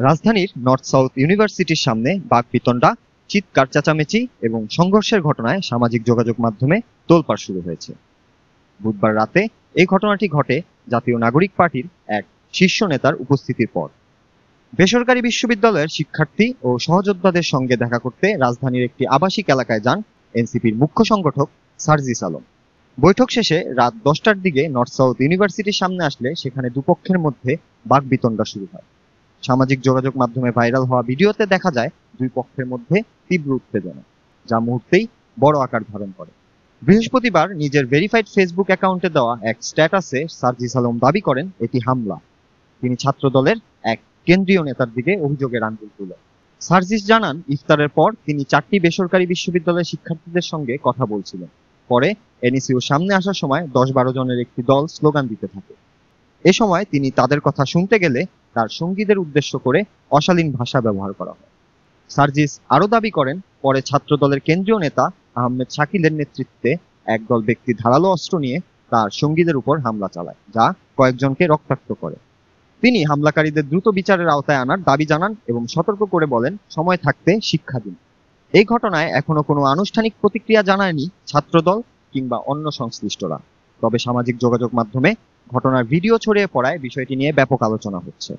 রাজধানীর north south ইউনিভার্সিটির সামনে বাকবিতণ্ডা, চিৎকার চেঁচামেচি এবং সংঘর্ষের ঘটনায় সামাজিক যোগাযোগ মাধ্যমে তোলপাড় শুরু হয়েছে। বুধবার রাতে এই ঘটনাটি ঘটে জাতীয় নাগরিক পার্টির এক শীর্ষ নেতার উপস্থিতির পর। বেসরকারি বিশ্ববিদ্যালয়ের শিক্ষার্থী ও সহযোদ্ধাদের সঙ্গে দেখা করতে রাজধানীর একটি আবাসিক এলাকায় যান এনসিপির মুখ্য সংগঠক সার্জিস আলম। বৈঠক শেষে রাত 10টার দিকে নর্থ সাউথ ইউনিভার্সিটির সামনে আসলে সেখানে দুপক্ষের মধ্যে বাকবিতণ্ডা শুরু হয়। সামাজিক যোগাযোগ মাধ্যমে ভাইরাল হওয়া ভিডিওতে দেখা যায় দুই পক্ষের মধ্যে তীব্র উত্তেজনা, যা মুহূর্তেই বড় আকার ধারণ করে। বৃহস্পতিবার নিজের ভেরিফাইড ফেসবুক অ্যাকাউন্টে দেওয়া এক স্ট্যাটাসে সার্জিস আলম দাবি করেন এটি হামলা। তিনি ছাত্রদলের এক কেন্দ্রীয় নেতার দিকে অভিযোগের আঙুল তুলেন। সার্জিস জানান, ইফতারের পর তিনি 4টি বেসরকারি বিশ্ববিদ্যালয়ের শিক্ষার্থীদের সঙ্গে কথা বলছিলেন। পরে এনইসিওর সামনে আসার সময় 10-12 জনের একটি দল স্লোগান দিতে থাকে। এ সময় তিনি তাদের কথা শুনতে গেলে তার সঙ্গীদের উদ্দেশ্য করে অশালীন ভাষা ব্যবহার করা হয়। সার্জিস আরও দাবি করেন, পরে ছাত্রদলের কেন্দ্রীয় নেতা আহমেদ শাকিলের নেতৃত্বে একদল ব্যক্তি ধারালো অস্ত্র নিয়ে তার সঙ্গীদের উপর হামলা চালায়, যা কয়েকজনকে রক্তাক্ত করে। তিনি হামলাকারীদের দ্রুত বিচারের আওতায় আনার দাবি জানান এবং সতর্ক করে বলেন, সময় থাকতে শিক্ষা দিন। এই ঘটনায় এখনো কোনো আনুষ্ঠানিক প্রতিক্রিয়া জানায়নি ছাত্রদল কিংবা অন্য সংশ্লিষ্টরা। তবে সামাজিক যোগাযোগ মাধ্যমে ঘটনার ভিডিও ছড়িয়ে পড়ায় বিষয়টি নিয়ে ব্যাপক আলোচনা হচ্ছে।